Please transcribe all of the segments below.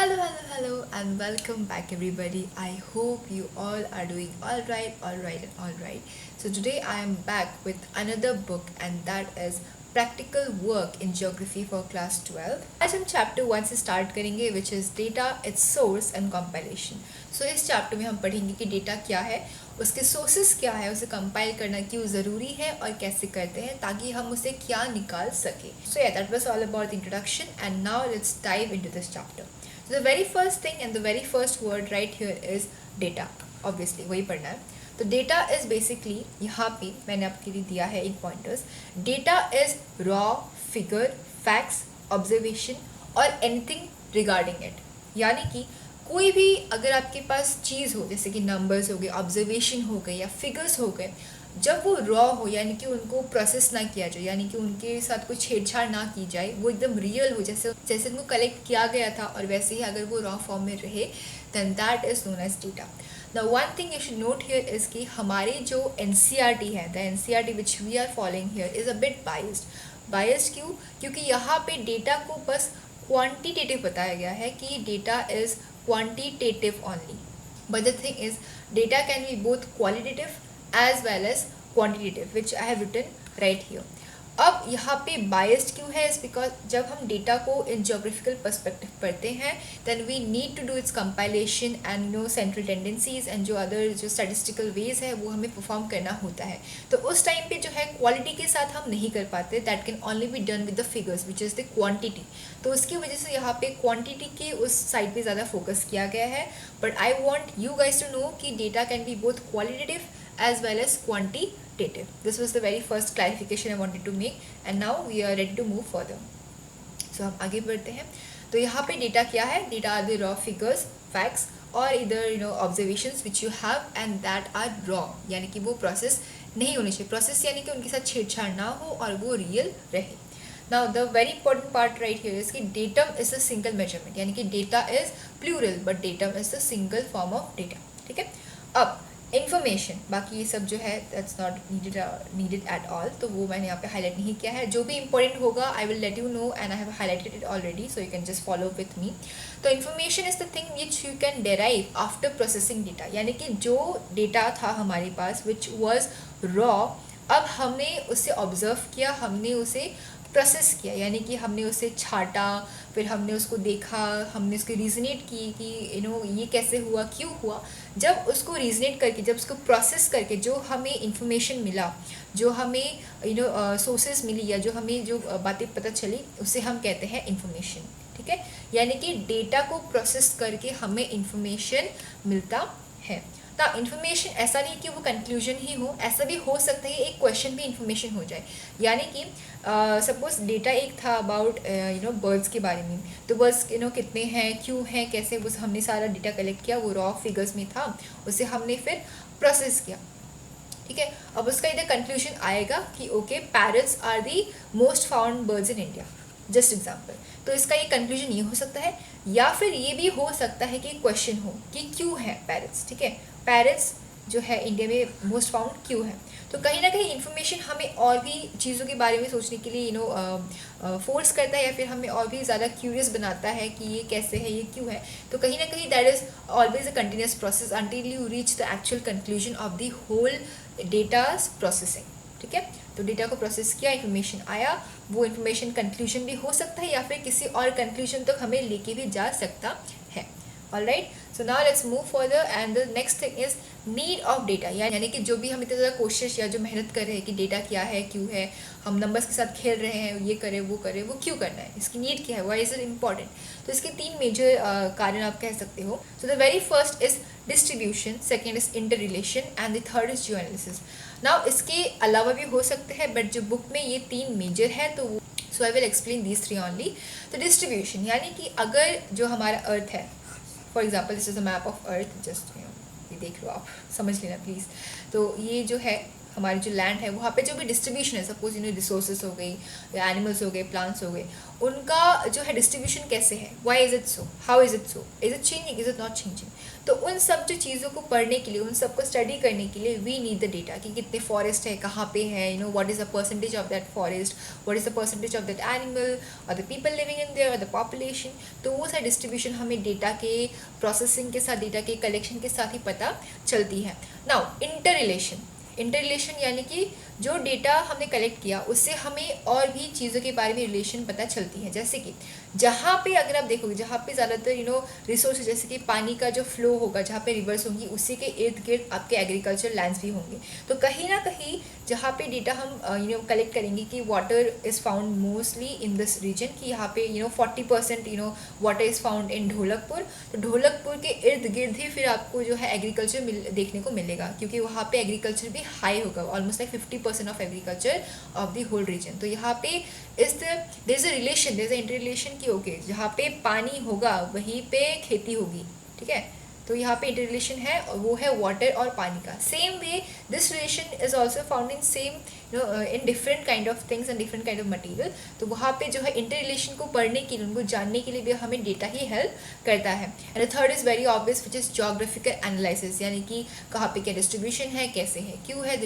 Hello, and welcome back, everybody. I hope you all are doing all right. So, today I am back with another book, and that is Practical Work in Geography for Class 12. आज हम chapter 1 से start करेंगे, which is data, it's source and compilation. So इस chapter में हम पढ़ेंगे कि data क्या है, उसके सोर्सेस क्या है, उसे कंपाइल करना क्यों ज़रूरी है और कैसे करते हैं ताकि हम उसे क्या निकाल सके. सो या that was all about the introduction and now let's dive into this chapter. So the very first thing and the very first word right here is data. Obviously वही पढ़ना है. तो data is basically, यहाँ पे मैंने आपके लिए दिया है एक pointers. Data is raw figure, facts, observation और anything regarding it. यानी कि कोई भी अगर आपके पास चीज़ हो, जैसे कि नंबर्स हो गए, ऑब्जर्वेशन हो गए या फिगर्स हो गए, जब वो रॉ हो यानी कि उनको प्रोसेस ना किया जाए, यानी कि उनके साथ कोई छेड़छाड़ ना की जाए, वो एकदम रियल हो, जैसे जैसे उनको कलेक्ट किया गया था और वैसे ही अगर वो रॉ फॉर्म में रहे, then that is known as data. The one thing you should note here is कि हमारी जो NCERT है, the NCERT which we are following here is a bit biased. क्यों? क्योंकि यहाँ पे डेटा को बस क्वान्टिटेटिव बताया गया है कि data is quantitative only. But the thing is, data can be both qualitative as well as quantitative, which I have written right here. अब यहाँ पे बायस्ड क्यों है? इस बिकॉज जब हम डेटा को इन जोग्राफिकल पर्सपेक्टिव पढ़ते हैं, then we need to do its compilation and no central tendencies and जो अदर जो स्टैटिस्टिकल वेज है वो हमें परफॉर्म करना होता है. तो उस टाइम पे जो है क्वालिटी के साथ हम नहीं कर पाते. That can only be done with the figures which is the quantity. तो उसकी वजह से यहाँ पे क्वान्टिटी के उस साइड पर ज़्यादा फोकस किया गया है. But I want you guys to know कि data can be both qualitative as well as quantitative. This was the very first clarification I wanted to make, and now we are ready to move further. So हम आगे बढ़ते हैं. तो यहाँ पे data क्या है? Data are the raw figures, facts और इधर observations which you have and that are raw, यानी कि वो प्रोसेस नहीं होनी चाहिए. प्रोसेस यानी कि उनके साथ छेड़छाड़ ना हो और वो रियल रहे. Now the very important part right here is कि datum is a single measurement, यानी कि data is plural but datum is the single form of data. ठीक है. अब इन्फॉर्मेशन, बाकी ये सब जो है that's not needed at all, तो वो मैंने यहाँ पे हाईलाइट नहीं किया है. जो भी इंपॉर्टेंट होगा I will let you know and I have highlighted it already, so you can just follow with me. तो information is the thing which you can derive after processing data, यानी कि जो डेटा था हमारे पास which was raw, अब हमने उसे observe किया, हमने उसे प्रोसेस किया, यानी कि हमने उसे छाटा, फिर हमने उसको देखा, हमने उसको रीजनेट की कि ये कैसे हुआ, क्यों हुआ. जब उसको रीजनेट करके, जब उसको प्रोसेस करके जो हमें इंफॉर्मेशन मिला, जो हमें सोर्सेज मिली या जो हमें जो बातें पता चली, उसे हम कहते हैं इंफॉर्मेशन. ठीक है. यानी कि डेटा को प्रोसेस करके हमें इंफॉर्मेशन मिलता है. ना इन्फॉर्मेशन ऐसा नहीं कि वो कंक्लूजन ही हो, ऐसा भी हो सकता है एक क्वेश्चन भी इन्फॉर्मेशन हो जाए. यानी कि सपोज डेटा एक था अबाउट बर्ड्स के बारे में, तो बर्ड्स कितने हैं, क्यों हैं, कैसे, वो हमने सारा डेटा कलेक्ट किया, वो रॉ फिगर्स में था, उसे हमने फिर प्रोसेस किया. ठीक है. अब उसका इधर कंक्लूजन आएगा कि okay parrots are the most found birds in India, just example. तो इसका ये कंक्लूजन ये हो सकता है, या फिर ये भी हो सकता है कि क्वेश्चन हो कि क्यों है पैरट्स. ठीक है. पैरट्स जो है इंडिया में मोस्ट फाउंड क्यों है. तो कहीं ना कहीं इन्फॉर्मेशन हमें और भी चीज़ों के बारे में सोचने के लिए फोर्स करता है, या फिर हमें और भी ज़्यादा क्यूरियस बनाता है कि ये कैसे है, ये क्यों है. तो कहीं ना कहीं that is always a continuous process until you reach the actual conclusion of the whole data's processing. ठीक है. तो डेटा को प्रोसेस किया, इन्फॉर्मेशन आया, वो इन्फॉर्मेशन कंक्लूजन भी हो सकता है या फिर किसी और कंक्लूजन तक हमें लेके भी जा सकता है. Alright. So now let's move further and the next thing is need of data. यानी कि जो भी हम इतना ज़्यादा कोशिश या जो मेहनत कर रहे हैं कि डेटा क्या है, क्यों है, हम नंबर्स के साथ खेल रहे हैं, ये करें, वो करें, वो क्यों करना है, इसकी नीड क्या है, वाई इज़ इट इम्पॉर्टेंट. तो इसके 3 मेजर कारण आप कह सकते हो. So the very first is distribution, second is inter relation and the third is geoanalysis. Now इसके अलावा भी हो सकते हैं, बट जो बुक में ये 3 मेजर है, तो so I will explain these 3 only. तो डिस्ट्रीब्यूशन यानी कि अगर जो हमारा अर्थ है, for example this is the map of earth, just ये देख लो, आप समझ लेना प्लीज़. तो ये जो है हमारी जो लैंड है वहाँ पे जो भी डिस्ट्रीब्यूशन है, सपोज रिसोर्सेज हो गई या एनिमल्स हो गए, प्लांट्स हो गए, उनका जो है डिस्ट्रीब्यूशन कैसे है, why is it so, how is it so, is it changing, is it not changing. तो उन सब जो चीज़ों को पढ़ने के लिए, उन सब को स्टडी करने के लिए वी नीड द डेटा कि कितने फॉरेस्ट है, कहाँ पे है, what is the percentage of that forest, what is the percentage of that animal और the people living in there और द पॉपुलेशन। तो वो सारी डिस्ट्रीब्यूशन हमें डेटा के प्रोसेसिंग के साथ, डेटा के कलेक्शन के साथ ही पता चलती है। नाउ इंटर रिलेशन यानी कि जो डेटा हमने कलेक्ट किया उससे हमें और भी चीज़ों के बारे में रिलेशन पता चलती है। जैसे कि जहाँ पे अगर आप देखोगे, जहाँ पे ज़्यादातर रिसोर्सेज जैसे कि पानी का जो फ्लो होगा, जहाँ पे रिवर्स होंगी, उसी के इर्द गिर्द आपके एग्रीकल्चर लैंड्स भी होंगे। तो कहीं ना कहीं जहाँ पे डेटा हम कलेक्ट करेंगे कि water is found mostly in this region, कि यहाँ पे 40% water is found in Dholakpur, तो ढोलकपुर के इर्द गिर्द ही फिर आपको जो है एग्रीकल्चर देखने को मिलेगा, क्योंकि वहाँ पे एग्रीकल्चर भी हाई होगा, almost like 50% of agriculture of the whole region. तो यहाँ पे there is a relation, there is a inter relation कि ओके जहाँ पे पानी होगा वहीं पे खेती होगी, ठीक है। तो यहाँ पे इंटर रिलेशन है, और वो है वाटर और पानी का। Same way this relation is also found in same in different kind of things and different kind of material. तो वहाँ पे जो है इंटर रिलेशन को पढ़ने के लिए, उनको जानने के लिए भी हमें डेटा ही हेल्प करता है। And the third is very obvious which is geographical analysis, यानी कि कहाँ पे क्या डिस्ट्रीब्यूशन है, कैसे है, क्यों है,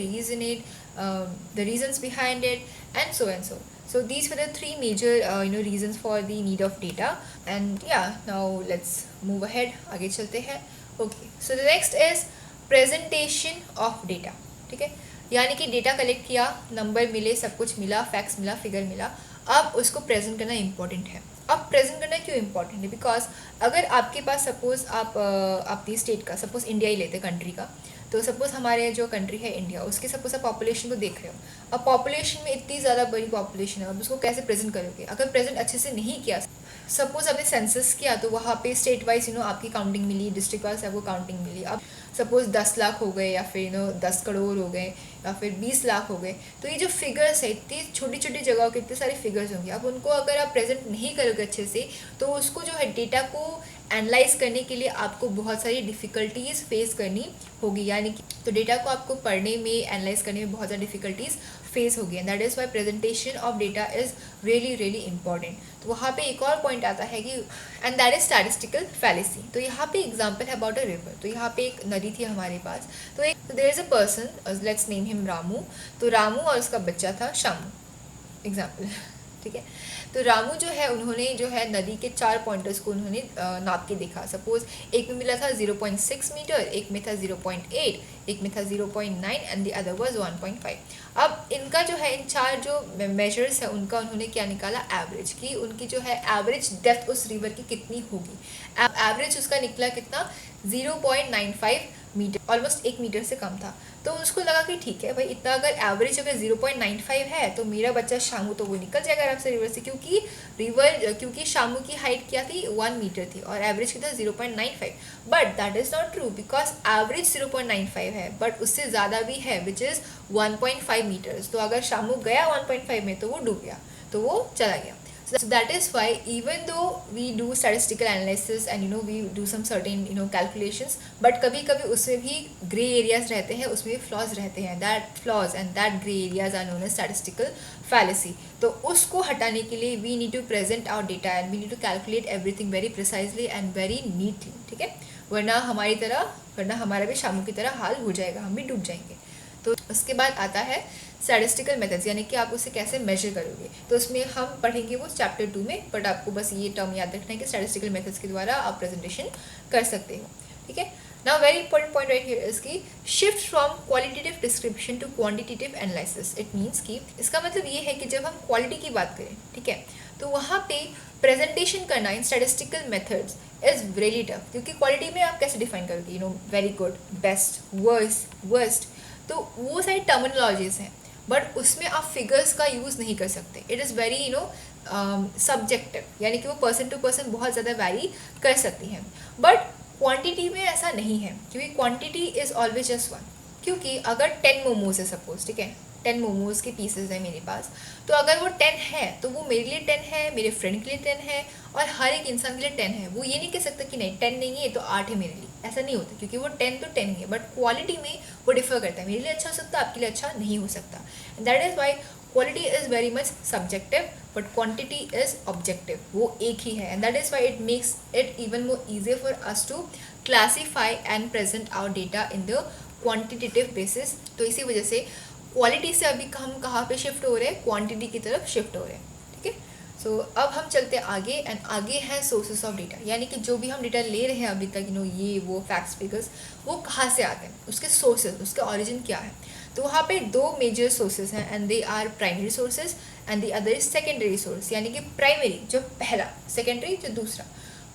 the reasons behind it, and so and so. So these were the three major reasons for the need of data. And yeah, now let's move ahead, आगे चलते हैं। Okay, so the next is presentation of data, ठीक है। यानी कि data collect किया, number मिले, सब कुछ मिला, फैक्ट्स मिला, फिगर मिला, अब उसको प्रेजेंट करना इंपॉर्टेंट है। अब प्रेजेंट करना क्यों इंपॉर्टेंट है? बिकॉज अगर आपके पास सपोज आप अपनी स्टेट का, सपोज इंडिया ही लेते कंट्री का, तो सपोज हमारे जो कंट्री है इंडिया, उसके सपोज आप पॉपुलेशन को देख रहे हो। अब पॉपुलेशन में इतनी ज़्यादा बड़ी पॉपुलेशन है, अब उसको कैसे प्रेजेंट करोगे? अगर प्रेजेंट अच्छे से नहीं किया, सपोज आपने सेंसस किया तो वहाँ पे स्टेट वाइज आपकी काउंटिंग मिली, डिस्ट्रिक्ट वाइज आपको काउंटिंग मिली। अब सपोज 10 लाख हो गए, या फिर 10 करोड़ हो गए, या फिर 20 लाख हो गए, तो ये जो फिगर्स है, इतनी छोटी छोटी जगहों के इतने सारे फिगर्स होंगे। अब उनको अगर आप प्रेजेंट नहीं करोगे अच्छे से, तो उसको जो है डेटा को एनालाइज करने के लिए आपको बहुत सारी डिफ़िकल्टीज़ फेस करनी होगी। यानी कि तो डेटा को आपको पढ़ने में, एनालाइज करने में बहुत ज़्यादा डिफ़िकल्टीज़ फेस होगी। And that is Y presentation of data is really really important. तो वहाँ पे एक और पॉइंट आता है कि and that is statistical fallacy. तो यहाँ पे एग्जांपल है अबाउट अ रिवर। तो यहाँ पे एक नदी थी हमारे पास, तो there is a person, let's name him Ramu. तो रामू और उसका बच्चा था शामू, एग्जाम्पल, ठीक है। तो रामू जो है, उन्होंने जो है नदी के 4 पॉइंटर्स को उन्होंने नाप के देखा। सपोज एक में मिला था 0.6 मीटर, एक में था 0.8, एक में था 0.9 एंड द अदर वाज 1.5। अब इनका जो है, इन 4 जो मेजर्स है उनका उन्होंने क्या निकाला, एवरेज, कि उनकी जो है एवरेज डेप्थ उस रिवर की कितनी होगी। एवरेज उसका निकला कितना, 0.95 मीटर, ऑलमोस्ट 1 मीटर से कम था। तो उसको लगा कि ठीक है भाई, इतना अगर एवरेज अगर 0.95 है तो मेरा बच्चा शामू तो वो निकल जाएगा आराम से रिवर से, क्योंकि शामू की हाइट क्या थी, 1 मीटर थी और एवरेज कितना 0.95। But that is not true, because average 0.95 है बट उससे ज़्यादा भी है विच इज़ 1.5 मीटर्स। तो अगर शामू गया 1.5 में तो वो डूब गया, तो वो चला गया। So that is why even though we do statistical analysis and we do some certain calculations, but कभी कभी उसमें भी grey areas रहते हैं, उसमें भी flaws रहते हैं। That flaws and that grey areas are known as statistical fallacy. तो उसको हटाने के लिए we need to present our data and we need to calculate everything very precisely and very neatly, ठीक है। वरना हमारा भी शामू की तरह हाल हो जाएगा, हम भी डूब जाएंगे। तो उसके बाद आता है स्टैटिस्टिकल मेथड्स, यानी कि आप उसे कैसे मेजर करोगे। तो उसमें हम पढ़ेंगे वो चैप्टर 2 में, बट आपको बस ये टर्म याद रखना है कि स्टैटिस्टिकल मेथड्स के द्वारा आप प्रेजेंटेशन कर सकते हो, ठीक है। Now very important point right here is की shift from qualitative description to quantitative analysis. It means कि इसका मतलब ये है कि जब हम क्वालिटी की बात करें, ठीक है, तो वहाँ पे प्रेजेंटेशन करना in statistical methods is really tough, क्योंकि क्वालिटी में आप कैसे डिफाइन करोगे, वेरी गुड, बेस्ट, वर्स्ट, तो वो सारी टर्मिनोलॉजीज हैं, बट उसमें आप फिगर्स का यूज़ नहीं कर सकते। इट इज़ वेरी सब्जेक्टिव, यानी कि वो पर्सन टू पर्सन बहुत ज़्यादा वैरी कर सकती हैं। बट क्वांटिटी में ऐसा नहीं है, क्योंकि क्वांटिटी इज़ ऑलवेज जस्ट 1। क्योंकि अगर 10 मोमोज है सपोज, ठीक है, 10 मोमोज के पीसेज है मेरे पास, तो अगर वो 10 है तो वो मेरे लिए 10 है, मेरे फ्रेंड के लिए 10 है और हर एक इंसान के लिए 10 है। वो ये नहीं कह सकता कि नहीं 10 नहीं है तो 8 है मेरे लिए, ऐसा नहीं होता, क्योंकि वो 10 तो 10 ही है, बट क्वालिटी में वो डिफर करता है। मेरे लिए अच्छा हो सकता है, आपके लिए अच्छा नहीं हो सकता। That is why quality is very much subjective but quantity is objective. वो एक ही है, and that is why it makes it even more easier for us to classify and present our data in the quantitative basis. तो इसी वजह से quality से अभी हम कहाँ पे शिफ्ट हो रहे हैं, क्वांटिटी की तरफ शिफ्ट हो रहे हैं। ठीक है, सो अब हम चलते हैं आगे, एंड आगे है सोर्सेस ऑफ डेटा, यानी कि जो भी हम डेटा ले रहे हैं अभी तक, ये वो फैक्ट्स फिगर्स, वो कहाँ से आते हैं, उसके सोर्सेज, उसका ओरिजिन क्या है। तो वहाँ पे दो मेजर सोर्सेज हैं, and they are primary sources and the other is secondary source. यानी कि प्राइमरी जो पहला, सेकेंडरी जो दूसरा।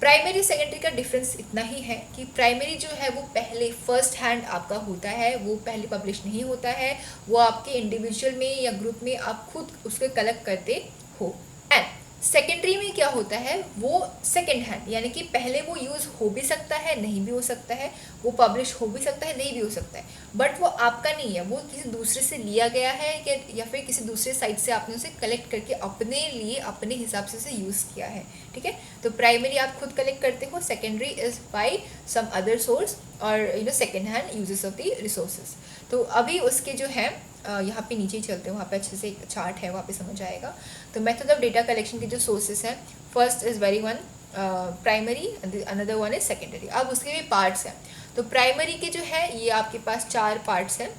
प्राइमरी सेकेंडरी का डिफरेंस इतना ही है कि प्राइमरी जो है वो पहले फर्स्ट हैंड आपका होता है, वो पहले पब्लिश नहीं होता है, वो आपके इंडिविजुअल में या ग्रुप में आप खुद उसको कलेक्ट करते हो। एंड सेकेंडरी में क्या होता है, वो सेकेंड हैंड, यानी कि पहले वो यूज़ हो भी सकता है, नहीं भी हो सकता है, वो पब्लिश हो भी सकता है, नहीं भी हो सकता है, बट वो आपका नहीं है, वो किसी दूसरे से लिया गया है या फिर किसी दूसरे साइट से आपने उसे कलेक्ट करके अपने लिए अपने हिसाब से उसे यूज़ किया है। ठीक है, तो प्राइमरी आप खुद कलेक्ट करते हो, secondary is by some other source और second hand uses of the resources. तो अभी उसके जो है यहाँ पे नीचे ही चलते हैं, वहाँ पे अच्छे से एक चार्ट है, वहाँ पे समझ आएगा। तो मेथड ऑफ डेटा कलेक्शन के जो सोर्सेस हैं, first is very one primary, another one is secondary. अब उसके भी पार्ट्स हैं। तो प्राइमरी के जो है ये आपके पास 4 पार्ट्स हैं।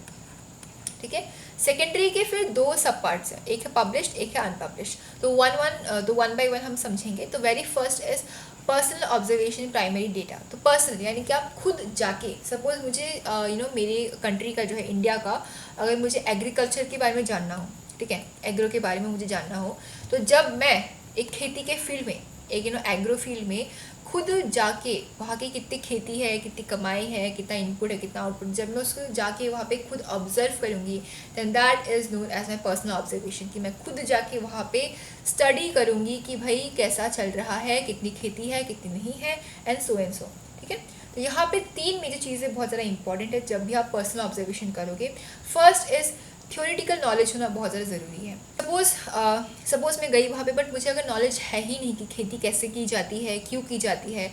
ठीक है, सेकेंडरी के फिर 2 सब पार्ट्स हैं, एक है पब्लिश्ड, एक है अनपब्लिश्ड। तो वन बाय वन हम समझेंगे। तो very first is personal observation primary data. तो पर्सनल यानी कि आप खुद जाके, सपोज मुझे मेरे कंट्री का जो है इंडिया का, अगर मुझे एग्रीकल्चर के बारे में जानना हो, ठीक है, एग्रो के बारे में मुझे जानना हो, तो जब मैं एक खेती के फील्ड में, एक एग्रो फील्ड में खुद जाके वहाँ की कितनी खेती है, कितनी कमाई है, कितना इनपुट है, कितना आउटपुट, जब मैं उसको जाके वहाँ पे खुद ऑब्जर्व करूँगी, then that is known as my personal observation. कि मैं खुद जाके वहाँ पे स्टडी करूँगी कि भाई कैसा चल रहा है, कितनी खेती है, कितनी नहीं है, एंड सो। ठीक है, तो यहाँ पे 3 मेजर चीज़ें बहुत ज़्यादा इंपॉर्टेंट है जब भी आप पर्सनल ऑब्जर्वेशन करोगे। फर्स्ट इज़ थ्योरेटिकल नॉलेज होना बहुत ज़्यादा ज़रूरी है। सपोज मैं गई वहाँ पे, बट मुझे अगर नॉलेज है ही नहीं कि खेती कैसे की जाती है, क्यों की जाती है,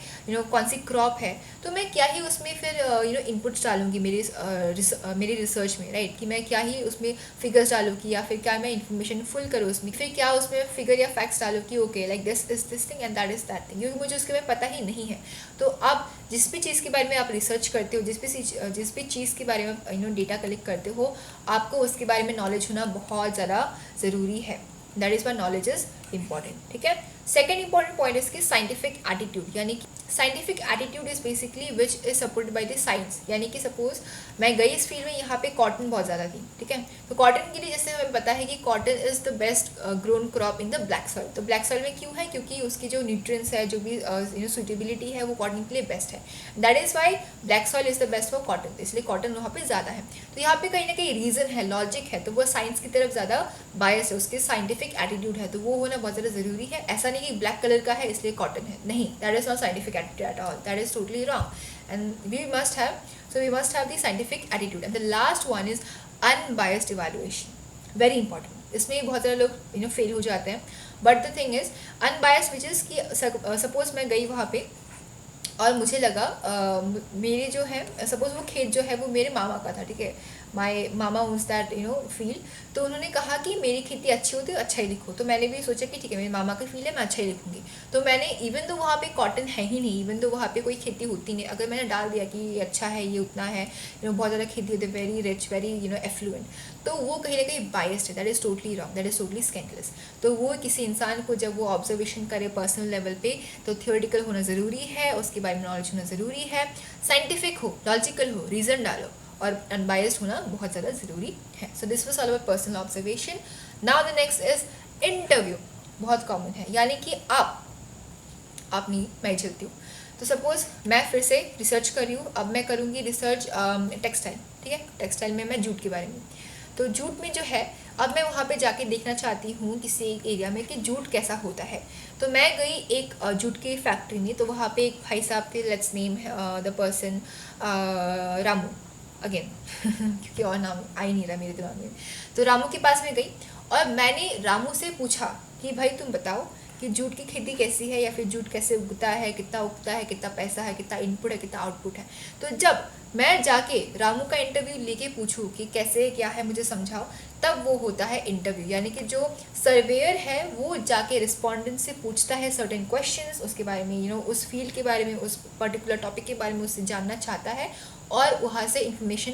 कौन सी क्रॉप है, तो मैं क्या ही उसमें फिर इनपुट्स डालूंगी मेरी रिसर्च में, राइट। कि मैं क्या ही उसमें फिगर्स डालूँगी, या फिर क्या मैं इन्फॉर्मेशन फुल करूँ उसमें, फिर क्या उसमें फिगर या फैक्ट्स डालूँ कि okay like this is this thing and that is that thing, क्योंकि मुझे उसके बारे में पता ही नहीं है। तो आप जिस भी चीज़ के बारे में आप रिसर्च करते हो, जिस भी चीज़ के बारे में डेटा कलेक्ट करते हो, आपको उसके बारे में नॉलेज होना बहुत ज़्यादा ज़रूरी है। That is Y knowledge is important. ठीक है, सेकेंड इंपॉर्टेंट पॉइंट इज की साइंटिफिक एटीट्यूड, यानी कि scientific attitude is basically which is supported by the science. यानी कि सपोज मैं गई इस फील्ड में, यहाँ पे कॉटन बहुत ज़्यादा थी, ठीक है, तो कॉटन के लिए जैसे हमें पता है कि cotton is the best grown crop in the black soil. तो ब्लैक सॉइल में क्यों है, क्योंकि उसकी जो न्यूट्रिएंट्स है, जो भी सुटेबिलिटी है, वो कॉटन के लिए बेस्ट है। That is why black soil is the best for cotton, इसलिए कॉटन वहाँ पे ज़्यादा है। तो यहाँ पे कहीं ना कहीं रीज़न है, लॉजिक है, तो वो साइंस की तरफ ज़्यादा बायस है, उसके साइंटिफिक एटीट्यूड है, तो वो होना बहुत ज़्यादा ज़रूरी है। ऐसा नहीं कि ब्लैक कलर का है इसलिए कॉटन है, नहीं, that is not scientific attitude at all, that is totally wrong. And we must have the scientific attitude. And the last one is unbiased evaluation, very important. इसमें बहुत सारे लोग फेल हो जाते हैं, but the thing is unbiased which is कि suppose मैं गई वहाँ पे और मुझे लगा मेरे जो है, सपोज वो खेत जो है वो मेरे मामा का था, ठीक है, माई मामा ओन्स दैट फील्ड। तो उन्होंने कहा कि मेरी खेती अच्छी होती है, अच्छा ही लिखो। तो मैंने भी सोचा कि ठीक है, मेरे मामा का फील्ड है, मैं अच्छा ही लिखूंगी। तो मैंने इवन तो वहाँ पे कॉटन है ही नहीं, इवन तो वहाँ पे कोई खेती होती नहीं, अगर मैंने डाल दिया कि ये अच्छा है, ये उतना है, बहुत ज़्यादा खेती होती है, वेरी रिच, वेरी एफ्लुएंट, तो वो कहीं ना कहीं बायस्ड है, that is totally wrong, that is totally scandalous. तो वो किसी इंसान को जब वो ऑब्जर्वेशन करे पर्सनल लेवल पे, तो थियोरेटिकल होना ज़रूरी है, उसके बारे में नॉलेज होना ज़रूरी है, साइंटिफिक हो, लॉजिकल हो, रीज़न डालो, और अनबायस्ड होना बहुत ज़्यादा ज़रूरी है। So this was all about personal observation. Now the next is interview. बहुत कॉमन है, यानी कि आप नहीं, मैं चलती हूँ। तो सपोज मैं फिर से रिसर्च कर रही हूँ, अब मैं करूँगी रिसर्च टेक्सटाइल, ठीक है, टेक्सटाइल में मैं जूट के बारे में। तो जूट में जो है, अब मैं वहाँ पे जाके देखना चाहती हूँ किसी एक एरिया में कि जूट कैसा होता है। तो मैं गई एक जूट की फैक्ट्री में, तो वहाँ पे एक भाई साहब थे, let's name the person Ramu again क्योंकि और नाम आ ही नहीं रहा मेरे दिमाग में। तो रामू के पास में गई और मैंने रामू से पूछा कि भाई तुम बताओ कि जूट की खेती कैसी है, या फिर जूट कैसे उगता है, कितना पैसा है, कितना इनपुट है, कितना आउटपुट है। तो जब मैं जाके रामू का इंटरव्यू लेके पूछूं कि कैसे क्या है मुझे समझाओ, तब वो होता है इंटरव्यू। यानी कि जो सर्वेयर है वो जाके रिस्पोंडेंट से पूछता है सर्टेन क्वेश्चंस, उसके बारे में उस फील्ड के बारे में, उस पर्टिकुलर टॉपिक के बारे में उससे जानना चाहता है, और वहाँ से इंफॉर्मेशन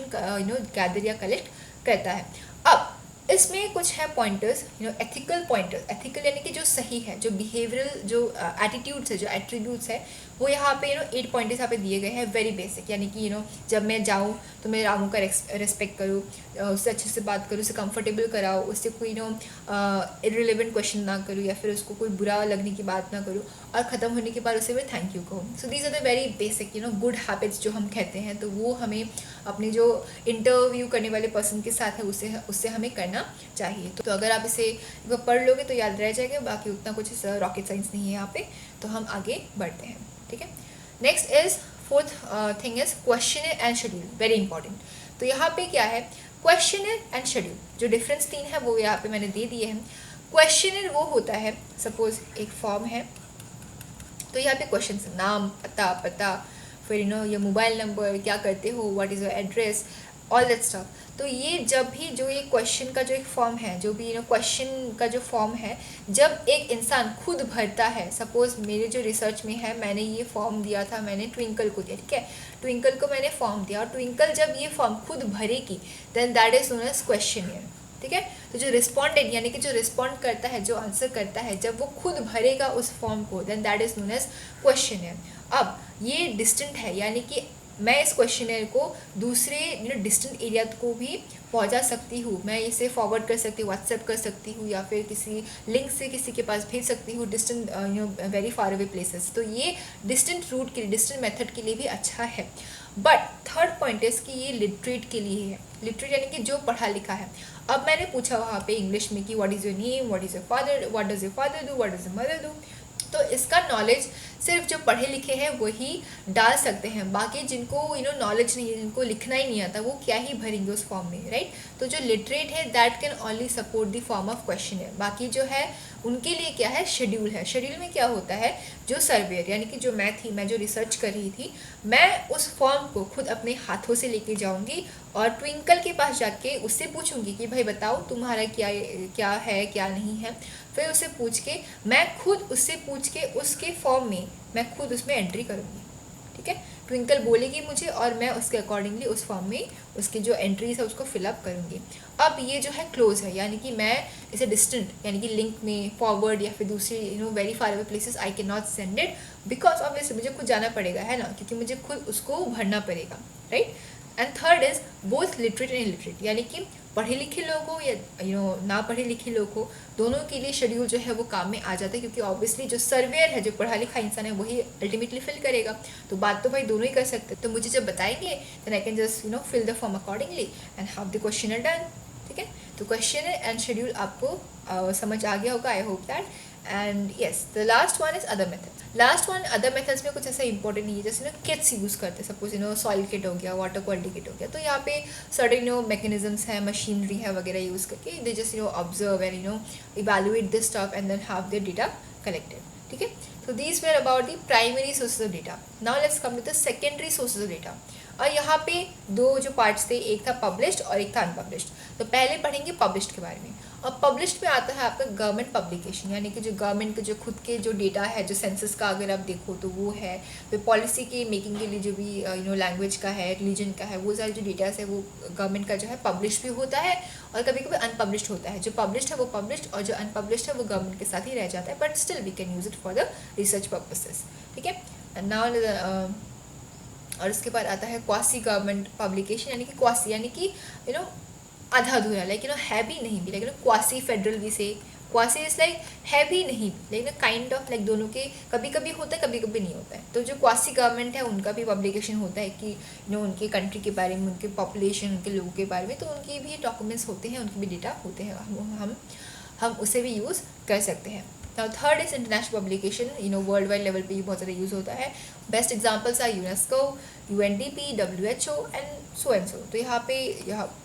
गैदर या कलेक्ट करता है। अब इसमें कुछ है पॉइंटर्स, एथिकल पॉइंटर्स। एथिकल यानी कि जो सही है, जो बिहेवियरल, जो एटीट्यूड्स है, जो एट्रीब्यूट्स है, वो यहाँ पे 8 पॉइंटर्स यहाँ पे दिए गए हैं, वेरी बेसिक। यानी कि जब मैं जाऊँ तो मैं रामू का रिस्पेक्ट करूँ, उससे अच्छे से बात करूँ, उसे कंफर्टेबल कराऊँ, उससे कोई इररिलेवेंट क्वेश्चन ना करूँ, या फिर उसको कोई बुरा लगने की बात ना करूँ, और ख़त्म होने के बाद उसे मैं थैंक यू कहूँ। So these are the very basic good habits जो हम कहते हैं। तो वो हमें अपने जो इंटरव्यू करने वाले पर्सन के साथ है उससे हमें करना चाहिए। तो अगर आप इसे एक बार पढ़ लोगे तो याद रह जाएगा, बाकी उतना कुछ रॉकेट साइंस नहीं है यहाँ पे। तो हम आगे बढ़ते हैं, ठीक है। Next is fourth thing is questionnaire and schedule, very important. तो यहाँ पे क्या है, क्वेश्चनर एंड शेड्यूल, जो डिफरेंस 3 है वो यहाँ पे मैंने दे दिए हैं। क्वेश्चनर वो होता है, सपोज एक फॉर्म है, तो यहाँ पे क्वेश्चन, नाम, पता, फिर ये मोबाइल नंबर, क्या करते हो, what is your address, all that stuff. तो ये जब भी जो ये क्वेश्चन का जो एक फॉर्म है, जो भी क्वेश्चन का जो फॉर्म है, जब एक इंसान खुद भरता है, सपोज मेरे जो रिसर्च में है, मैंने ये फॉर्म दिया था, मैंने ट्विंकल को दिया, ठीक है, ट्विंकल को मैंने फॉर्म दिया, और ट्विंकल जब ये फॉर्म खुद भरेगी, then that is known as questionnaire, ठीक है। तो जो रिस्पॉन्डेंट यानी कि जो रिस्पॉन्ड करता है, जो आंसर करता है, जब वो खुद भरेगा उस फॉर्म को, then that is known as questionnaire. अब ये डिस्टेंट है, यानी कि मैं इस क्वेश्चनर को दूसरे डिस्टेंट एरिया को भी पहुंचा सकती हूँ। मैं इसे फॉरवर्ड कर सकती हूँ, व्हाट्सएप कर सकती हूँ, या फिर किसी लिंक से किसी के पास भेज सकती हूँ, distant very far away places. तो ये डिस्टेंट रूट के लिए, डिस्टेंट मेथड के लिए भी अच्छा है। बट थर्ड पॉइंट है कि ये लिटरेट के लिए है। लिटरेट यानी कि जो पढ़ा लिखा है। अब मैंने पूछा वहाँ पे इंग्लिश में कि what is your name, what is your father, what does your father do, what does your mother do. तो इसका नॉलेज सिर्फ जो पढ़े लिखे हैं वही डाल सकते हैं। बाकी जिनको नॉलेज नहीं है, जिनको लिखना ही नहीं आता, वो क्या ही भरेंगे उस फॉर्म में, राइट। तो जो लिटरेट है that can only support the form of questionnaire. बाकी जो है उनके लिए क्या है, शेड्यूल है। शेड्यूल में क्या होता है, जो सर्वेयर यानी कि जो मैं जो रिसर्च कर रही थी, मैं उस फॉर्म को खुद अपने हाथों से लेके जाऊंगी और ट्विंकल के पास जाके उससे पूछूंगी कि भाई बताओ तुम्हारा क्या है, क्या नहीं है। फिर उससे पूछ के मैं खुद उससे पूछ के उसके फॉर्म में मैं खुद उसमें एंट्री करूँगी, ठीक है। ट्विंकल बोलेगी मुझे और मैं उसके अकॉर्डिंगली उस फॉर्म में उसकी जो एंट्रीज है उसको फिलअप करूँगी। अब ये जो है क्लोज है, यानी कि मैं इसे डिस्टेंट यानी कि लिंक में फॉरवर्ड या फिर दूसरी very far away places I can not send it, because obviously मुझे खुद जाना पड़ेगा, है ना, क्योंकि मुझे खुद उसको भरना पड़ेगा, right. And third is both literate and illiterate, यानी कि पढ़े लिखे लोग हो या ना पढ़े लिखे लोग हो, दोनों के लिए शेड्यूल जो है वो काम में आ जाता है। क्योंकि ऑब्वियसली जो सर्वेयर है, जो पढ़ा लिखा इंसान है, वही अल्टीमेटली फिल करेगा। तो बात तो भाई दोनों ही कर सकते हैं। तो मुझे जब बताएंगे then I can just fill the form accordingly and have the questionnaire done, ठीक है। तो क्वेश्चनर एंड शेड्यूल आपको समझ आ गया होगा, I hope that. And yes, the last one is other method. Last one other methods में कुछ ऐसा इंपॉर्टेंट नहीं है, जैसे किट्स यूज़ करते हैं, सपोज सॉइल किट हो गया, वाटर क्वालिटी किट हो गया। तो यहाँ पे सर्टेन मैकेनिज्म्स है, मशीनरी है वगैरह यूज़ करके they just observe and evaluate this stuff and then have the data collected, ठीक है। तो these were about the primary sources of data. Now let's come to the secondary sources of data. और यहाँ पे दो जो parts थे, एक था पब्लिश्ड और एक था अनपब्लिश्ड। तो पहले पढ़ेंगे पब्लिश्ड के बारे में। और पब्लिश्ड में आता है आपका गवर्नमेंट पब्लिकेशन, यानी कि जो गवर्नमेंट के जो खुद के जो डेटा है, जो सेंसस का अगर आप देखो तो वो है। फिर पॉलिसी की मेकिंग के लिए जो भी लैंग्वेज का है, रिलीजन का है, वो सारे जो डेटास है वो गवर्नमेंट का जो है पब्लिश भी होता है और कभी कभी अनपब्लिश्ड होता है। जो पब्लिश्ड है वो पब्लिश्ड और जो अनपब्लिश्ड है वो गवर्नमेंट के साथ ही रह जाता है, but still we can use it for the research purposes, ठीक है। एंड नाउ और उसके बाद आता है क्वासी गवर्नमेंट पब्लिकेशन, यानी कि क्वासी यानी कि आधा अधूरा, लाइक है भी नहीं भी, लेकिन क्वासी फेडरल भी से क्वासी इज लाइक है भी नहीं, लेकिन काइंड ऑफ लाइक दोनों के कभी कभी होता है, कभी कभी नहीं होता है। तो जो क्वासी गवर्नमेंट है उनका भी पब्लिकेशन होता है कि उनके कंट्री के बारे में, उनके पॉपुलेशन, उनके लोगों के बारे में, तो उनकी भी डॉक्यूमेंट्स होते हैं, उनके भी डेटा होते हैं, हम उसे भी यूज़ कर सकते हैं। Now third is international publication, world wide level पे ये बहुत ज़्यादा यूज़ होता है। Best examples are UNESCO, UNDP, WHO and so. तो यहाँ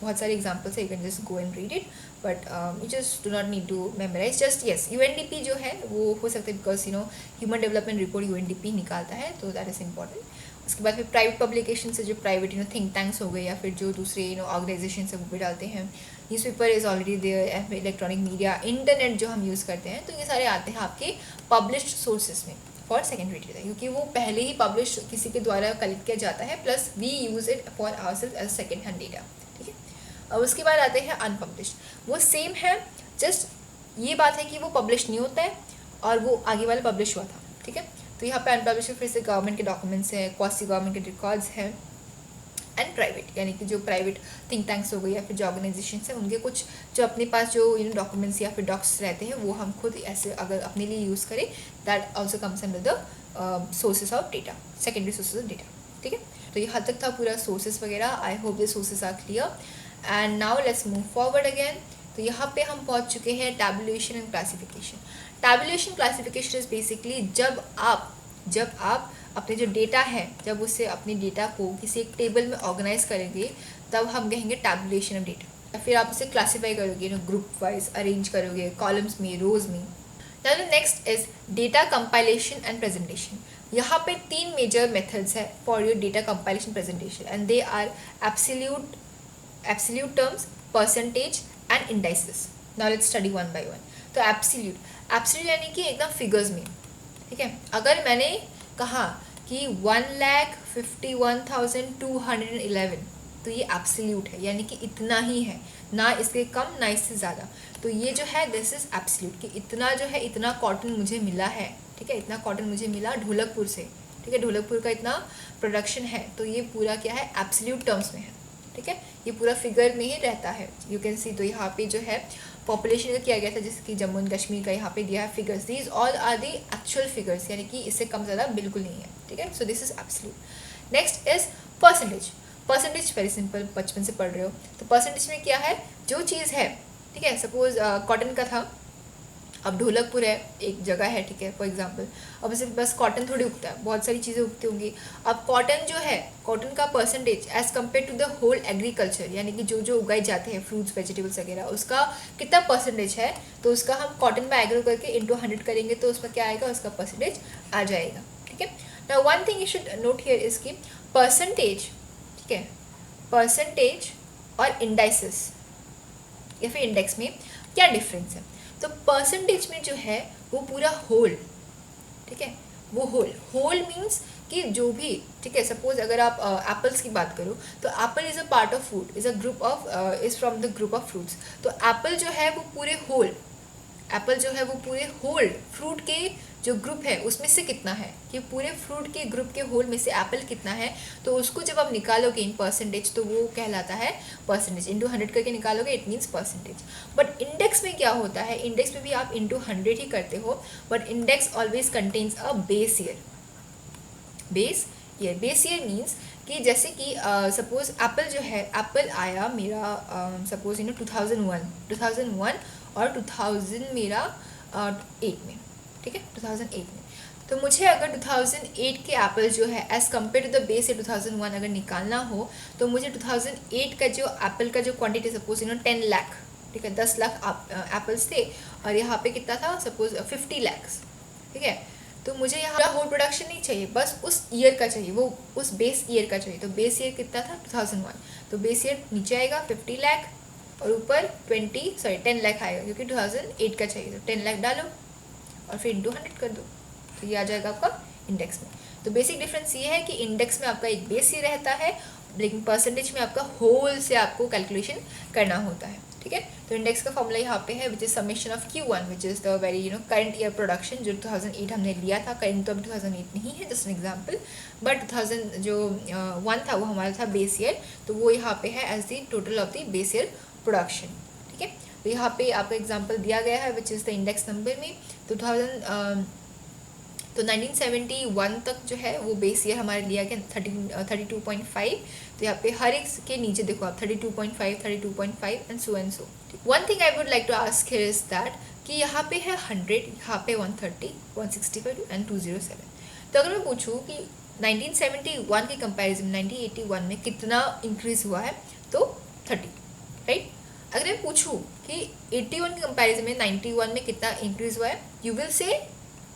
बहुत सारे एग्जांपल्स है, you can just go and read it. But you just do not need to memorize, just yes UNDP जो है वो हो सकता है, because human development report UNDP निकालता है, तो दैट इज़ इंपॉर्टेंट। उसके बाद फिर प्राइवेट पब्लिकेशन से जो प्राइवेट थिंक टैंक्स हो गए या फिर जो दूसरे ऑर्गेनाइजेशन है वो भी डालते हैं। Newspaper is already there, electronic media, internet जो हम यूज़ करते हैं, तो ये सारे आते हैं आपके पब्लिश्ड सोर्सेज में फॉर सेकेंडरी डेटा, क्योंकि वो पहले ही पब्लिश किसी के द्वारा कलेक्ट किया जाता है, plus we use it for ourselves as second hand data. ठीक है, अब उसके बाद आते हैं अनपब्लिश्ड। वो सेम है, जस्ट ये बात है कि वो पब्लिश नहीं होता है और वो आगे वाला पब्लिश हुआ था। ठीक है, तो यहाँ पे अनपब्लिश्ड फिर से गवर्नमेंट के डॉक्यूमेंट्स हैं, क्वासी गवर्नमेंट के रिकॉर्ड्स हैं, एंड प्राइवेट यानी कि जो प्राइवेट थिंक टैंक्स हो गए या फिर जो ऑर्गेनाइजेशन हैं उनके कुछ जो अपने पास जो डॉक्यूमेंट्स या फिर डॉक्स रहते हैं वो हम खुद ऐसे अगर अपने लिए यूज़ करें, that also comes under the sources of data, secondary sources of data. ठीक है, तो ये हद तक था पूरा सोर्सेज वगैरह। I hope the sources are clear and now let's move forward again. तो यहाँ पे हम पहुँच चुके हैं tabulation and classification. Tabulation classification is basically जब आप अपने जो डेटा है, जब उससे अपने डेटा को किसी एक टेबल में ऑर्गेनाइज करेंगे, तब हम कहेंगे टैबुलेशन ऑफ डेटा। फिर आप उसे क्लासीफाई करोगे, ग्रुप वाइज अरेंज करोगे, कॉलम्स में, रोज में। Now the next is data compilation and presentation. यहाँ पे 3 मेजर मेथड्स है for your data compilation presentation, and they are absolute terms, percentage and indices. Now let's study one by one. तो absolute यानी कि एकदम figures में। ठीक है, अगर मैंने कहा कि 1,51,211, तो ये एब्सोल्यूट है, यानी कि इतना ही है, ना इसके कम ना इससे ज़्यादा। तो ये जो है दिस इज़ एब्सोल्यूट, कि इतना जो है, इतना कॉटन मुझे मिला है। ठीक है, इतना कॉटन मुझे मिला ढोलकपुर से। ठीक है, ढोलकपुर का इतना प्रोडक्शन है, तो ये पूरा क्या है, एब्सोल्यूट टर्म्स में है। ठीक है, ये पूरा फिगर में ही रहता है, यू कैन सी। तो यहाँ पे जो है पॉपुलेशन का किया गया था, जैसे कि जम्मू एंड कश्मीर का यहाँ पे दिया है figures, these all are the actual figures, यानी कि इससे कम ज़्यादा बिल्कुल नहीं है। ठीक है, so this is absolute. Next is percentage. Percentage very simple, बचपन से पढ़ रहे हो, तो परसेंटेज में क्या है, जो चीज़ है, ठीक है, सपोज कॉटन का था, अब ढोलकपुर है, एक जगह है, ठीक है, फॉर एग्जांपल, अब इसे बस कॉटन थोड़ी उगता है, बहुत सारी चीज़ें उगती होंगी। अब कॉटन जो है, कॉटन का percentage as compare to the whole agriculture, यानी कि जो उगाए जाते हैं फ्रूट्स वेजिटेबल्स वगैरह, उसका कितना परसेंटेज है, तो उसका हम कॉटन में एग्रो करके इंटू 100 करेंगे, तो उसमें क्या आएगा, उसका परसेंटेज आ जाएगा। ठीक है, now one thing you should note here is की परसेंटेज, ठीक है, परसेंटेज और इंडाइसेस या फिर इंडेक्स में क्या डिफरेंस है। तो परसेंटेज में जो है वो पूरा होल, ठीक है, वो होल मीन्स कि जो भी, ठीक है, सपोज अगर आप एप्पल्स की बात करो, तो Apple is a part of fruit, is from the group of fruits. तो एप्पल जो है वो पूरे होल फ्रूट के जो ग्रुप है उसमें से कितना है, कि पूरे फ्रूट के ग्रुप के होल में से एप्पल कितना है, तो उसको जब आप निकालोगे इन परसेंटेज, तो वो कहलाता है परसेंटेज। इंटू 100 करके निकालोगे, it means percentage. But index में क्या होता है, इंडेक्स में भी आप इंटू 100 ही करते हो, but index always contains a base year. Base year means कि जैसे कि सपोज एप्पल जो है, एप्पल आया मेरा सपोज 2001 और 2000 मेरा 8 में, ठीक है, 2008 में। तो मुझे अगर 2008 के एप्पल जो है as compare to the base year 2001 अगर निकालना हो, तो मुझे 2008 का जो एप्पल का जो क्वांटिटी सपोज 10 लाख, ठीक है, 10 लाख एप्पल्स थे, और यहाँ पे कितना था, सपोज 50 लाख, ठीक है। तो मुझे यहाँ होल प्रोडक्शन नहीं चाहिए, बस उस ईयर का चाहिए, वो उस बेस ईयर का चाहिए। तो बेस ईयर कितना था, 2001, तो बेस ईयर नीचे आएगा 50 लाख और ऊपर 10 लाख आएगा, क्योंकि 2008 का चाहिए। तो 10 लाख डालो और फिर इंटू 100 कर दो, तो ये आ जाएगा आपका इंडेक्स में। तो बेसिक डिफरेंस ये है कि इंडेक्स में आपका एक बेस ईयर रहता है, लेकिन परसेंटेज में आपका होल से आपको कैलकुलेशन करना होता है। ठीक है, तो इंडेक्स का फॉर्मूला यहाँ पे है, which is summation of Q1, which is the very current year production, जो 2008 हमने लिया था। करंट तो अभी 2008 नहीं है, जस्ट एन एग्जाम्पल, बट 2001 था वो हमारा था बेस ईयर, तो वो यहाँ पे है as the total of the base year production. ठीक है, तो यहाँ पे आपका एग्जाम्पल दिया गया है, which is the index number में। तो 1971 तक जो है वो बेस ईयर हमारे लिया गया 32.5। तो यहाँ पे हर एक के नीचे देखो आप 32.5 and so. One thing I would like to ask here is that कि यहाँ पे है 100, यहाँ पे 130, 165 एंड 207। तो अगर मैं पूछूँ कि 1971 के कंपैरिजन 1981 में कितना इंक्रीज हुआ है, तो 30, राइट। अगर मैं पूछूँ कि कि 81 के कंपैरिजन में 91 में कितना इंक्रीज हुआ है, you will say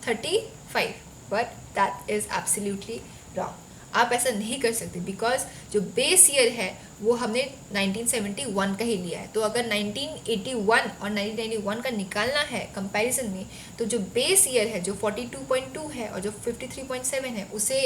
35, but that is absolutely wrong. आप ऐसा नहीं कर सकते बिकॉज जो बेस ईयर है वो हमने 1971 का ही लिया है। तो अगर 1981 और 1991 का निकालना है कंपैरिजन में, तो जो बेस ईयर है जो 42.2 है और जो 53.7 है उसे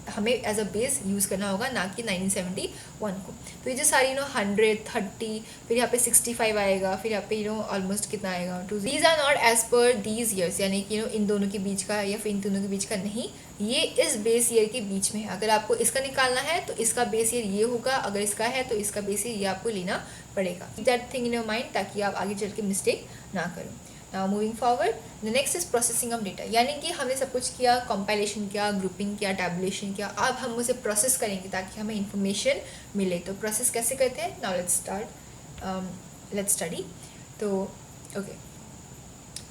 हमें एज अ बेस यूज़ करना होगा, ना कि 1971 को। तो ये जो सारी 100, 30, फिर यहाँ पे 65 आएगा, फिर यहाँ पे ऑलमोस्ट कितना आएगा two. These are not as per these years, यानी कि इन दोनों के बीच का या फिर इन दोनों के बीच का नहीं, ये इस बेस ईयर के बीच में है। अगर आपको इसका निकालना है तो इसका बेस ईयर ये होगा, अगर इसका है तो इसका बेस ईयर ये आपको लेना पड़ेगा। That thing in your mind, ताकि आप आगे चल के मिस्टेक ना करें। Now moving forward, the next is processing of data, यानी कि हमने सब कुछ किया, कंपाइलेशन किया, ग्रुपिंग किया, टैबुलेशन किया, अब हम उसे प्रोसेस करेंगे ताकि हमें इन्फॉर्मेशन मिले। तो प्रोसेस कैसे करते हैं, नाउ लेट्स स्टडी। तो ओके,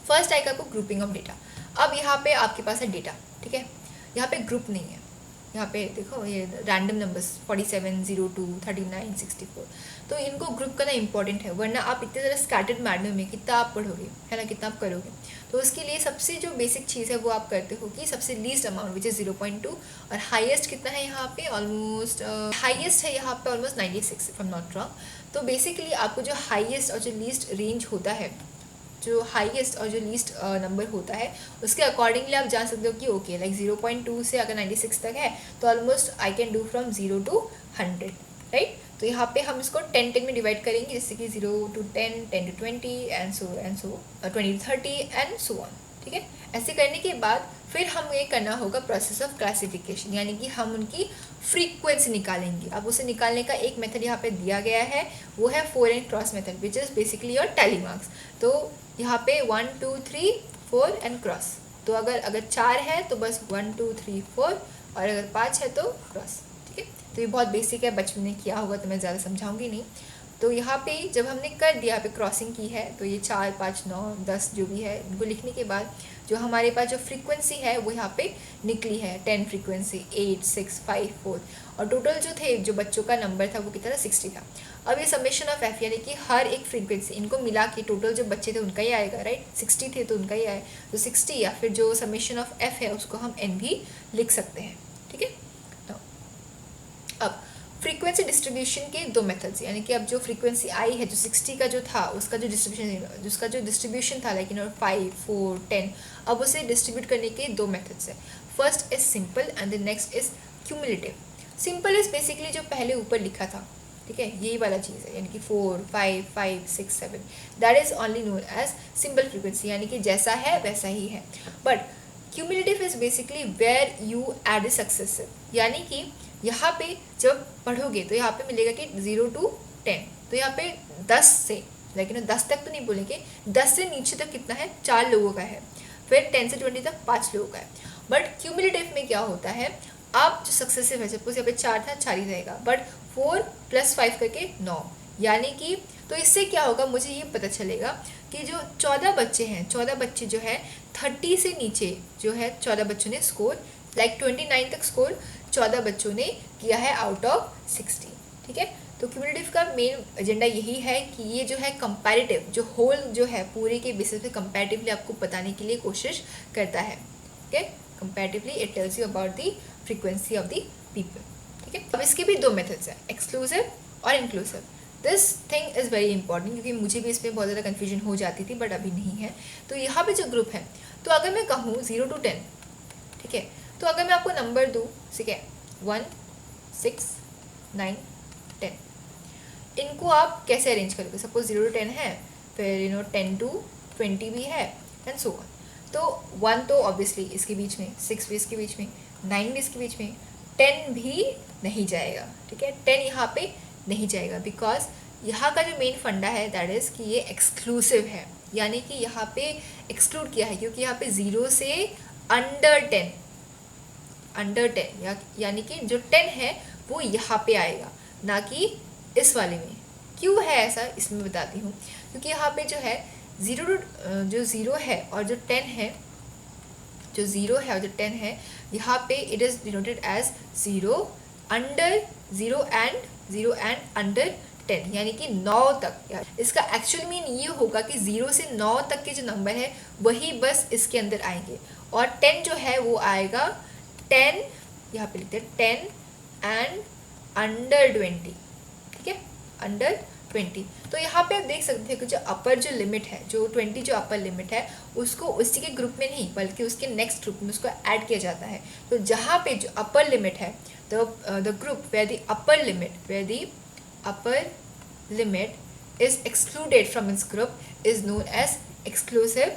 फर्स्ट आएगा आपको ग्रुपिंग ऑफ डेटा। अब यहाँ पे आपके पास है डेटा, ठीक है, यहाँ पे ग्रुप नहीं है। यहाँ पे देखो ये रैंडम नंबर्स 47, 02, 39, 64, तो इनको ग्रुप करना इंपॉर्टेंट है, वरना आप इतने ज़्यादा स्कैटर्ड मैनर में कितना आप पढ़ोगे, है ना, कितना आप करोगे। तो उसके लिए सबसे जो बेसिक चीज़ है वो आप करते हो कि सबसे लीस्ट अमाउंट विच इज़ 0.2, और हाईएस्ट कितना है यहाँ पे, ऑलमोस्ट हाईएस्ट है यहाँ पे almost 96 if I am not wrong. तो बेसिकली आपको जो हाईएस्ट और जो लीस्ट रेंज होता है, जो हाईएस्ट और जो लीस्ट नंबर होता है, उसके अकॉर्डिंगली आप जान सकते हो कि ओके लाइक 0.2 से अगर 96 तक है तो almost I can do from 0 to 100, right. तो यहाँ पे हम इसको 10 में डिवाइड करेंगे, जैसे कि 0 to 10, 10 to 20 and so 20 to 30 and so on, ठीक है। ऐसे करने के बाद फिर हम ये करना होगा प्रोसेस ऑफ क्लासिफिकेशन, यानी कि हम उनकी फ्रीक्वेंसी निकालेंगे। अब उसे निकालने का एक मेथड यहाँ पे दिया गया है, वो है 4 and cross method, which is basically your tally marks. तो यहाँ पे 1, 2, 3, 4 एंड क्रॉस। तो अगर 4 है तो बस 1, 2, 3, 4, और अगर 5 है तो क्रॉस, ठीक है। तो ये बहुत बेसिक है, बचपन में किया होगा तो मैं ज़्यादा समझाऊंगी नहीं। तो यहाँ पे जब हमने कर दिया, यहाँ पे क्रॉसिंग की है, तो ये 4, 5, 9, 10 जो भी है इनको लिखने के बाद जो हमारे पास जो फ्रीक्वेंसी है वो यहाँ पे निकली है 10 फ्रीक्वेंसी, 8, 6, 5, 4, और टोटल जो थे जो बच्चों का नंबर था वो कितना था, 60 था। अब ये समेशन ऑफ एफ, यानी कि हर एक फ्रीक्वेंसी इनको मिला के टोटल जो बच्चे थे उनका ही आएगा, राइट। 60 थे तो उनका ही आए, तो 60, या फिर जो समेशन ऑफ एफ है उसको हम एन भी लिख सकते हैं, ठीक है। अब फ्रीक्वेंसी डिस्ट्रीब्यूशन के दो मेथड्स, यानी कि अब जो फ्रीक्वेंसी आई है, जो 60 का जो था उसका जो डिस्ट्रीब्यूशन था लाइक 5, 4, 10, अब उसे डिस्ट्रीब्यूट करने के दो मेथड्स है। First is simple and the next is cumulative. Simple is basically जो पहले ऊपर लिखा था, ठीक है, यही वाला चीज़ है, यानी कि 4, 5, 5, 6, 7, that is only known as simple frequency, यानी कि जैसा है वैसा ही है। But cumulative is basically where you add successive, यानी कि यहाँ पे जब पढ़ोगे तो यहाँ पे मिलेगा कि 0 to 10, तो यहाँ पे 10 से लेकिन 10 तक तो नहीं बोलेंगे, 10 से नीचे तक कितना है, 4 लोगों का है, फिर 10 से 20 तक 5 लोगों का है। बट क्यूमुलेटिव में क्या होता है, आप जो सक्सेसिव है, सपोज यहाँ पे 4 था, 4 ही रहेगा, बट 4 + 5 करके 9, यानी कि तो इससे क्या होगा, मुझे ये पता चलेगा कि जो 14 बच्चे हैं, 14 बच्चे जो है 30 से नीचे जो है 14 बच्चों ने स्कोर लाइक 29 तक स्कोर 14 बच्चों ने किया है आउट ऑफ 60, ठीक है। तो क्यूमुलेटिव का मेन एजेंडा यही है कि ये जो है कंपैरेटिव, जो होल जो है पूरे के बेसिस पे कंपैरेटिवली आपको बताने के लिए कोशिश करता है, ठीक है। Comparatively it tells you about the frequency of the people, ठीक है। अब इसके भी दो मेथड्स हैं, एक्सक्लूसिव और inclusive. This thing is very important, क्योंकि मुझे भी इसमें बहुत ज़्यादा कन्फ्यूजन हो जाती थी, बट अभी नहीं है। तो यहाँ पे जो ग्रुप है, तो अगर मैं कहूँ 0 to 10, ठीक है, तो अगर मैं आपको नंबर दूँ, ठीक है, 1, 6, 9, 10, इनको आप कैसे अरेंज करोगे। सपोज 0 to 10 है, फिर 10 to 20 भी है एंड सो ऑन। तो 1 तो ऑब्वियसली इसके बीच में, 6 भी इसके बीच में, 9 भी इसके बीच में, 10 भी नहीं जाएगा, ठीक है। 10 यहाँ पे नहीं जाएगा बिकॉज यहाँ का जो मेन फंडा है दैट इज़ कि ये एक्सक्लूसिव है, यानी कि यहाँ पे एक्सक्लूड किया है, क्योंकि यहाँ पे 0 से अंडर 10 यानी कि जो 10 है वो यहाँ पे आएगा, ना कि इस वाले में। क्यों है ऐसा, इसमें बताती हूँ। क्योंकि यहाँ पे जो है 0 है और जो 10 है, जो 0 है और जो 10 है, यहाँ पे it is denoted as 0 under 0 and under 10, यानी कि 9 तक। इसका एक्चुअल मीन ये होगा कि 0 से 9 तक के जो नंबर है वही बस इसके अंदर आएंगे, और 10 जो है वो आएगा 10, यहाँ पे लिखते हैं 10 एंड अंडर 20, ठीक है, अंडर 20। तो यहाँ पे आप देख सकते हैं कि जो अपर जो लिमिट है, जो 20 जो अपर लिमिट है, उसको उसी के ग्रुप में नहीं बल्कि उसके नेक्स्ट ग्रुप में उसको ऐड किया जाता है। तो जहाँ पे जो अपर लिमिट है, the group where the upper limit is excluded from its group is known as exclusive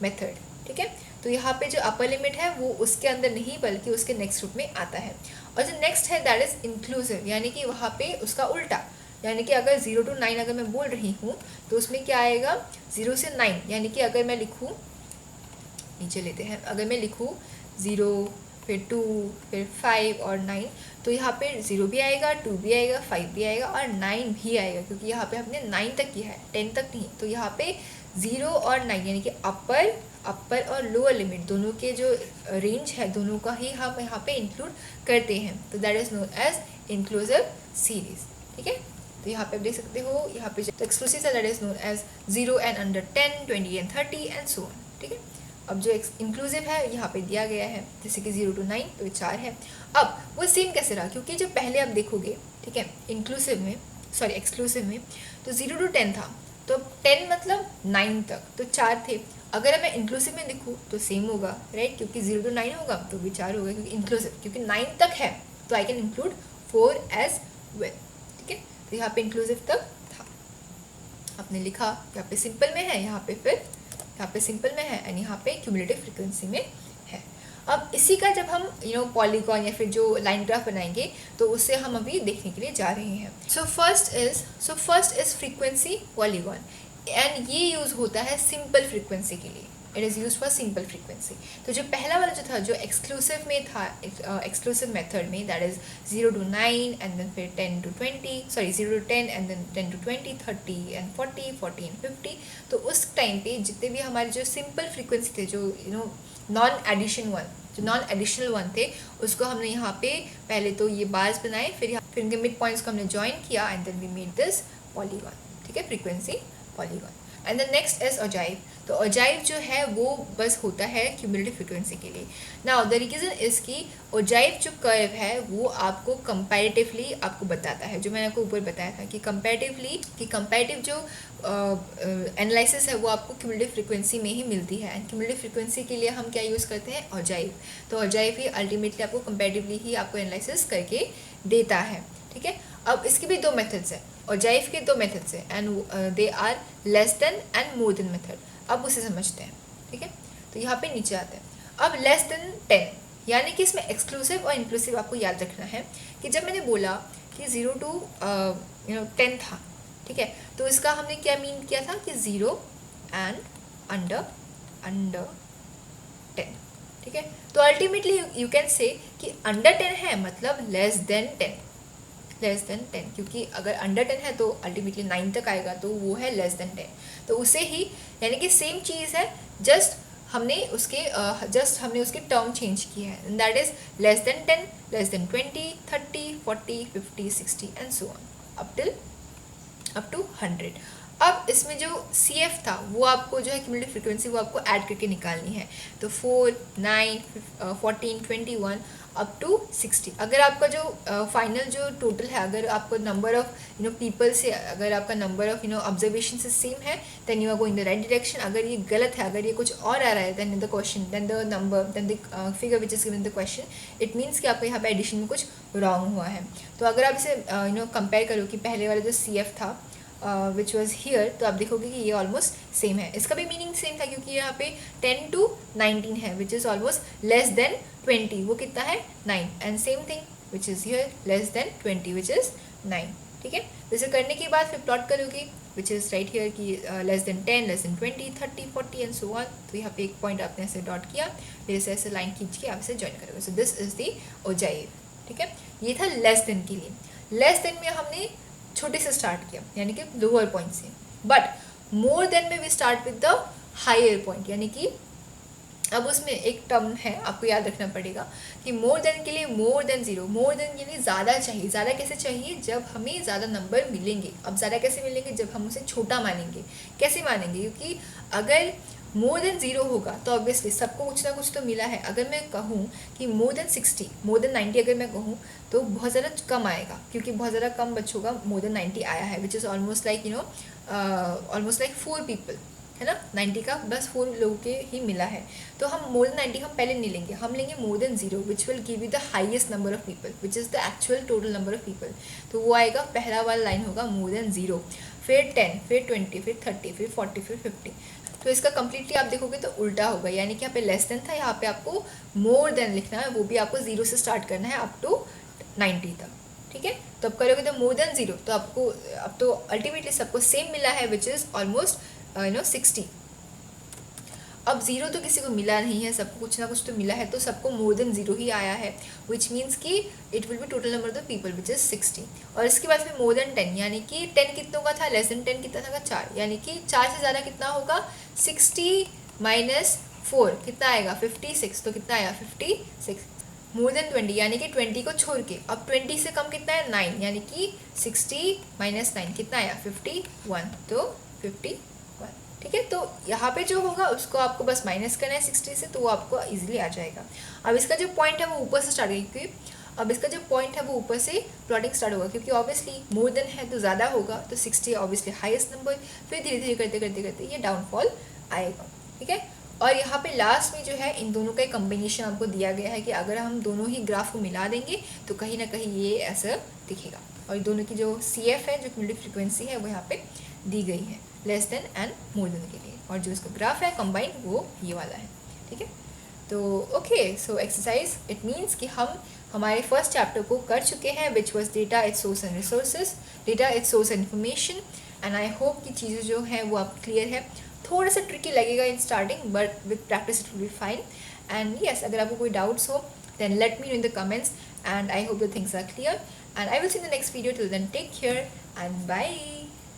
method, ठीक है। तो यहाँ पे जो अपर लिमिट है वो उसके अंदर नहीं बल्कि उसके नेक्स्ट ग्रुप में आता है। और जो नेक्स्ट है दैट इज इंक्लूसिव, यानी कि वहाँ पे उसका उल्टा, यानी कि अगर 0 to 9 अगर मैं बोल रही हूँ तो उसमें क्या आएगा 0 से 9, यानी कि अगर मैं लिखूँ, नीचे लेते हैं, अगर मैं लिखूँ 0 फिर 2 फिर 5 और 9, तो यहाँ पे 0 भी आएगा, 2 भी आएगा, 5 भी आएगा और 9 भी आएगा, क्योंकि यहाँ पे हमने 9 तक किया है, 10 तक नहीं। तो यहाँ पे 0 और 9 यानी कि अपर और लोअर लिमिट दोनों के जो रेंज है दोनों का ही हम यहाँ पे इंक्लूड करते हैं। तो that is known as inclusive series, ठीक है। तो यहाँ पे आप देख सकते हो, यहाँ पे जो एक्सक्लूसिव है that is known as 0 and under 10, 20 and 30 and so on, ठीक है। अब जो इंक्लूसिव है यहाँ पे दिया गया है, जैसे कि 0 to 9 तो 4 है। अब वो सेम कैसे रहा, क्योंकि जो पहले आप देखोगे, ठीक है, एक्सक्लूसिव में तो 0 to 10 था, तो 10 मतलब 9 तक, तो 4 थे। अगर मैं इंक्लूसिव में लिखूँ तो सेम होगा, राइट, क्योंकि 0 to 9 होगा तो भी 4 होगा, क्योंकि इंक्लूसिव, क्योंकि 9 तक है तो I can include 4 as well, ठीक है। तो यहाँ पे इंक्लूसिव तक था, आपने लिखा, यहाँ पे सिंपल में है, यहाँ पे सिंपल में है एंड यहाँ पे क्यूमुलेटिव फ्रीक्वेंसी में है। अब इसी का जब हम पॉलीगॉन या फिर जो लाइन ग्राफ बनाएंगे तो उससे हम अभी देखने के लिए जा रहे हैं। So first is frequency polygon, and ये यूज़ होता है सिंपल फ्रीक्वेंसी के लिए, it is use for simple frequency. तो जो पहला वाला जो था, जो एक्सक्लूसिव में था, एक्सक्लूसिव मेथड में, that is 0 to 9 and then फिर 10 to 20, 0 to 10 and then 10 to 20, 30 and 40, 40 and 50। तो उस टाइम पे जितने भी हमारे जो सिंपल फ्रीक्वेंसी थे, जो नॉन एडिशनल वन थे, उसको हमने यहाँ पे पहले तो ये बार्स बनाए, फिर इनके मिड पॉइंट्स को हमने ज्वाइन किया and then we made this polygon, ठीक है, frequency polygon. And the next is ogive. तो ओजाइव जो है वो बस होता है क्यूमुलेटिव फ्रीक्वेंसी के लिए। नाउ द रीजन इज कि ओजाइव जो कर्व है वो आपको कंपैरेटिवली आपको बताता है, जो मैंने आपको ऊपर बताया था कि कंपैरेटिव जो एनालिसिस है वो आपको क्यूमुलेटिव फ्रीक्वेंसी में ही मिलती है। एंड क्यूमुलेटिव फ्रीक्वेंसी के लिए हम क्या यूज़ करते हैं, ओजाइव। तो ओजाइव ही अल्टीमेटली आपको कंपैरेटिवली ही आपको एनालिसिस करके देता है, ठीक है। अब इसके भी दो मेथड्स हैं, ओजाइव के दो मेथड्स हैं, and they are less than and more than method. अब उसे समझते हैं, ठीक है। तो यहाँ पे नीचे आते हैं। अब लेस देन 10, यानी कि इसमें एक्सक्लूसिव और इंक्लूसिव आपको याद रखना है कि जब मैंने बोला कि 0 to 10 था, ठीक है, तो इसका हमने क्या मीन किया था कि 0 एंड अंडर 10, ठीक है। तो अल्टीमेटली यू कैन से कि अंडर 10 है मतलब लेस देन 10, क्योंकि अगर अंडर 10 है तो अल्टीमेटली 9 तक आएगा, तो वो है लेस देन 10। तो उसे ही, यानी कि सेम चीज़ है, जस्ट हमने उसके टर्म चेंज किए हैं, and that is less than 10, less than 20, 30, 40, 50, 60 and so on up to 100। अब इसमें जो CF था वो आपको जो है क्यूमुलेटिव फ्रीक्वेंसी वो आपको ऐड करके निकालनी है। तो 4, 9, 14, 21 अप टू 60। अगर आपका जो फाइनल जो टोटल है, अगर आपको नंबर ऑफ पीपल से, अगर आपका नंबर ऑफ ऑब्जर्वेशन से सेम है, then you are going the right direction. अगर ये गलत है, अगर ये कुछ और आ रहा है, then the question, then the number, then the figure which is given the question, it means कि आपको यहाँ पे एडिशन में कुछ रॉन्ग हुआ है। तो अगर आप इसे कंपेयर करो कि पहले वाला जो CF था विच वॉज हियर, तो आप देखोगे कि ये ऑलमोस्ट सेम है। इसका भी मीनिंग सेम था, क्योंकि यहाँ पे 10 to 19 है which is almost less than 20, वो कितना है 9, and same thing which is here less than 20 which is 9, ठीक है। जैसे करने के बाद फिर प्लॉट करोगे विच इज़ राइट हियर कि less than 10, less than 20, 30, 40 and so on. तो यहाँ पे एक पॉइंट आपने ऐसे डॉट किया, फिर ऐसे लाइन खींच के आप इसे ज्वाइन करोगे। So this is the ogive, ठीक है। ये था लेस देन के लिए। लेस देन में हमने छोटे से स्टार्ट किया, यानी कि लोअर पॉइंट से, बट मोर देन में we start with the higher point, यानी कि अब उसमें एक टर्म है, आपको याद रखना पड़ेगा कि मोर देन के लिए more than zero, more than के लिए ज़्यादा चाहिए। ज़्यादा कैसे चाहिए? जब हमें ज़्यादा नंबर मिलेंगे। अब ज़्यादा कैसे मिलेंगे? जब हम उसे छोटा मानेंगे। कैसे मानेंगे? क्योंकि अगर मोर देन ज़ीरो होगा तो ऑब्वियसली सबको कुछ ना कुछ तो मिला है। अगर मैं कहूँ कि मोर देन 60, मोर देन 90 अगर मैं कहूँ तो बहुत ज़्यादा कम आएगा, क्योंकि बहुत ज़्यादा कम बच्चों का मोर देन 90 आया है, which is almost like almost like 4 people, है ना। 90 का बस 4 लोगों के ही मिला है। तो हम मोर देन 90 हम पहले नहीं लेंगे, हम लेंगे more than zero, which will give you the highest number of people, which is the actual total number of people. तो वो आएगा, पहला वाला लाइन होगा मोर देन ज़ीरो, फिर 10, फिर 20, फिर 30, फिर 40, फिर 50। तो इसका कम्प्लीटली आप देखोगे तो उल्टा होगा, यानी कि यहाँ पे लेस देन था, यहाँ पे आपको मोर देन लिखना है, वो भी आपको ज़ीरो से स्टार्ट करना है अप टू 90 तक। ठीक है, तो अब करोगे तो मोर देन ज़ीरो, तो आपको अब तो अल्टीमेटली सबको सेम मिला है, विच इज़ ऑलमोस्ट 60। अब ज़ीरो तो किसी को मिला नहीं है, सबको कुछ ना कुछ तो मिला है, तो सबको मोर देन ज़ीरो ही आया है, विच मीन्स कि it will be total number of the people which is 60। और इसके बाद फिर मोर देन 10, यानी कि 10 कितनों का था, लेस देन 10 कितना था, 4, यानी कि 4 से ज़्यादा कितना होगा, 60 माइनस 4 कितना आएगा, 56। तो कितना आया, 56। मोर देन 20, यानी कि 20 को छोड़ के अब 20 से कम कितना है, 9, यानी कि 60 माइनस 9 कितना आया, 51। तो 51। ठीक है, तो यहाँ पे जो होगा उसको आपको बस माइनस करना है 60 से, तो वो आपको इजीली आ जाएगा। अब इसका जो पॉइंट है वो ऊपर से स्टार्ट होगी, क्योंकि अब इसका जो पॉइंट है वो ऊपर से प्लॉटिंग स्टार्ट होगा, क्योंकि ऑब्वियसली मोर देन है तो ज़्यादा होगा, तो 60 ऑब्वियसली हाईएस्ट नंबर, फिर धीरे धीरे करते करते करते ये डाउनफॉल आएगा। ठीक है, और यहाँ पे लास्ट में जो है इन दोनों का एक कम्बिनेशन आपको दिया गया है कि अगर हम दोनों ही ग्राफ को मिला देंगे तो कहीं ना कहीं ये ऐसा दिखेगा, और दोनों की जो CF है, जो क्यूमुलेटिव फ्रीक्वेंसी है, वो यहाँ पे दी गई है less than and more then के लिए, और जो इसका ग्राफ है कंबाइंड वो ये वाला है। ठीक है, तो okay, so exercise it means कि हम हमारे फर्स्ट चैप्टर को कर चुके हैं, which was data it's source and resources, data it's source and information. And I hope कि चीज़ें जो हैं वो आप क्लियर है। थोड़ा सा ट्रिकी लगेगा in starting, but with practice it will be fine. And yes, अगर आपको कोई डाउट्स हो then let me know in the comments, and I hope the things are clear, and I will see you in the next video. Till then, take care and bye.